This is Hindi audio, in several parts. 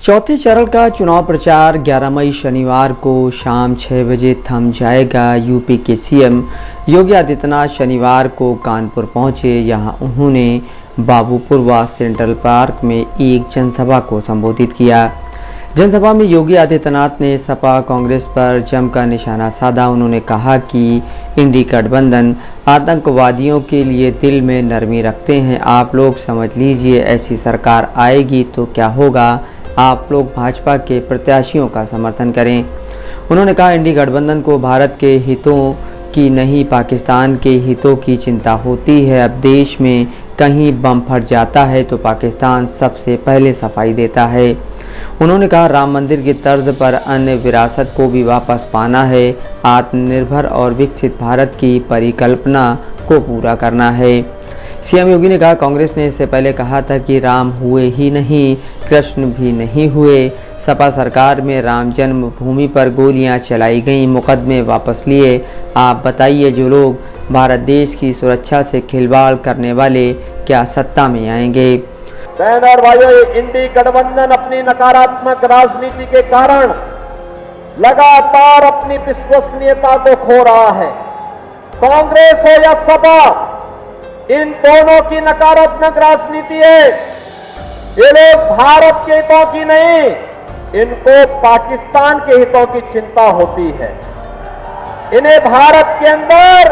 चौथे चरण का चुनाव प्रचार 11 मई शनिवार को शाम 6 बजे थम जाएगा। यूपी के सीएम योगी आदित्यनाथ शनिवार को कानपुर पहुंचे। यहां उन्होंने बाबूपुरवा सेंट्रल पार्क में एक जनसभा को संबोधित किया। जनसभा में योगी आदित्यनाथ ने सपा कांग्रेस पर जमकर निशाना साधा। उन्होंने कहा कि इंडी गठबंधन आतंकवादियों के लिए दिल में नरमी रखते हैं। आप लोग समझ लीजिए, ऐसी सरकार आएगी तो क्या होगा। आप लोग भाजपा के प्रत्याशियों का समर्थन करें। उन्होंने कहा, इंडी गठबंधन को भारत के हितों की नहीं, पाकिस्तान के हितों की चिंता होती है। अब देश में कहीं बम फट जाता है तो पाकिस्तान सबसे पहले सफाई देता है। उन्होंने कहा, राम मंदिर की तर्ज पर अन्य विरासत को भी वापस पाना है। आत्मनिर्भर और विकसित भारत की परिकल्पना को पूरा करना है। सीएम योगी ने कहा, कांग्रेस ने इससे पहले कहा था कि राम हुए ही नहीं, कृष्ण भी नहीं हुए। सपा सरकार में राम जन्मभूमि पर गोलियां चलाई गईं, मुकदमे वापस लिए। आप बताइए, जो लोग भारत देश की सुरक्षा से खिलवाड़ करने वाले क्या सत्ता में आएंगे। बहन और भाइयों, इंडी गठबंधन अपनी नकारात्मक राजनीति के कारण लगातार अपनी विश्वसनीयता को खो रहा है। कांग्रेस हो या सपा, इन दोनों की नकारात्मक राजनीति है। ये लोग भारत के हितों की नहीं, इनको पाकिस्तान के हितों की चिंता होती है। इन्हें भारत के अंदर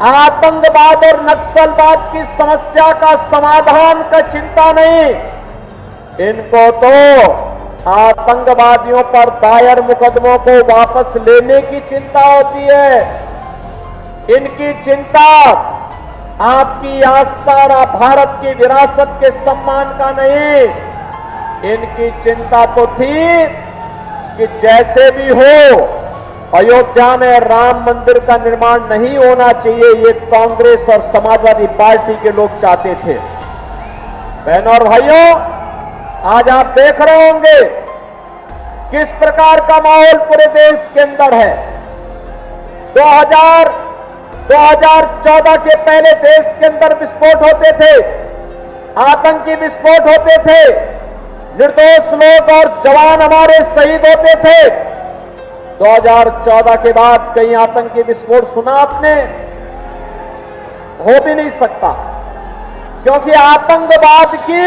आतंकवाद और नक्सलवाद की समस्या का समाधान का चिंता नहीं, इनको तो आतंकवादियों पर दायर मुकदमों को वापस लेने की चिंता होती है। इनकी चिंता आपकी आस्था और भारत की विरासत के सम्मान का नहीं, इनकी चिंता तो थी कि जैसे भी हो अयोध्या में राम मंदिर का निर्माण नहीं होना चाहिए, ये कांग्रेस और समाजवादी पार्टी के लोग चाहते थे। बहनों और भाइयों, आज आप देख रहे होंगे किस प्रकार का माहौल पूरे देश के अंदर है। 2014 के पहले देश के अंदर विस्फोट होते थे, आतंकी विस्फोट होते थे, निर्दोष लोग और जवान हमारे शहीद होते थे। 2014 के बाद कहीं आतंकी विस्फोट सुना आपने? हो भी नहीं सकता, क्योंकि आतंकवाद की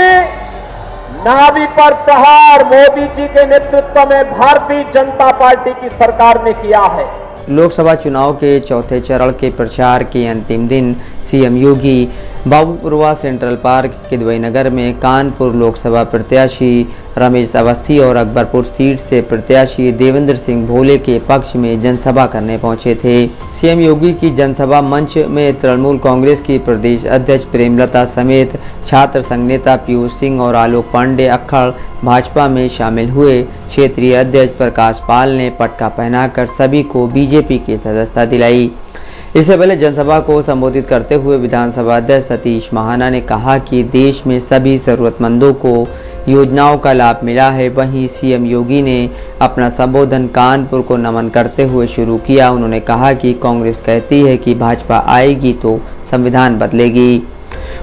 नाभि पर प्रहार मोदी जी के नेतृत्व में भारतीय जनता पार्टी की सरकार ने किया है। लोकसभा चुनाव के चौथे चरण के प्रचार के अंतिम दिन सीएम योगी बाबूपुरवा सेंट्रल पार्क के दुबई नगर में कानपुर लोकसभा प्रत्याशी रमेश अवस्थी और अकबरपुर सीट से प्रत्याशी देवेंद्र सिंह भोले के पक्ष में जनसभा करने पहुंचे थे। सीएम योगी की जनसभा मंच में तृणमूल कांग्रेस की प्रदेश अध्यक्ष प्रेमलता समेत छात्र संघ नेता पीयूष सिंह और आलोक पांडे अक्खड़ भाजपा में शामिल हुए। क्षेत्रीय अध्यक्ष प्रकाश पाल ने पटका पहनाकर सभी को बीजेपी की सदस्यता दिलाई। इससे पहले जनसभा को संबोधित करते हुए विधानसभा अध्यक्ष सतीश महाना ने कहा कि देश में सभी जरूरतमंदों को योजनाओं का लाभ मिला है। वहीं सीएम योगी ने अपना संबोधन कानपुर को नमन करते हुए शुरू किया। उन्होंने कहा कि कांग्रेस कहती है कि भाजपा आएगी तो संविधान बदलेगी।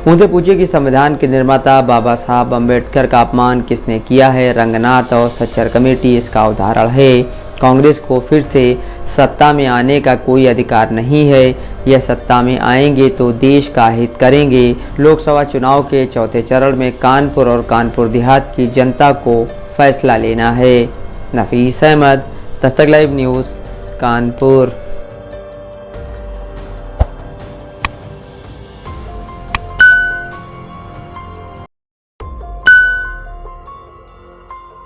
उनसे पूछे कि संविधान के निर्माता बाबा साहब अम्बेडकर का अपमान किसने किया है। रंगनाथ और सच्चर कमेटी इसका उदाहरण है। कांग्रेस को फिर से सत्ता में आने का कोई अधिकार नहीं है। यह सत्ता में आएंगे तो देश का हित करेंगे। लोकसभा चुनाव के चौथे चरण में कानपुर और कानपुर देहात की जनता को फैसला लेना है। नफीस अहमद, दस्तक लाइव न्यूज़, कानपुर।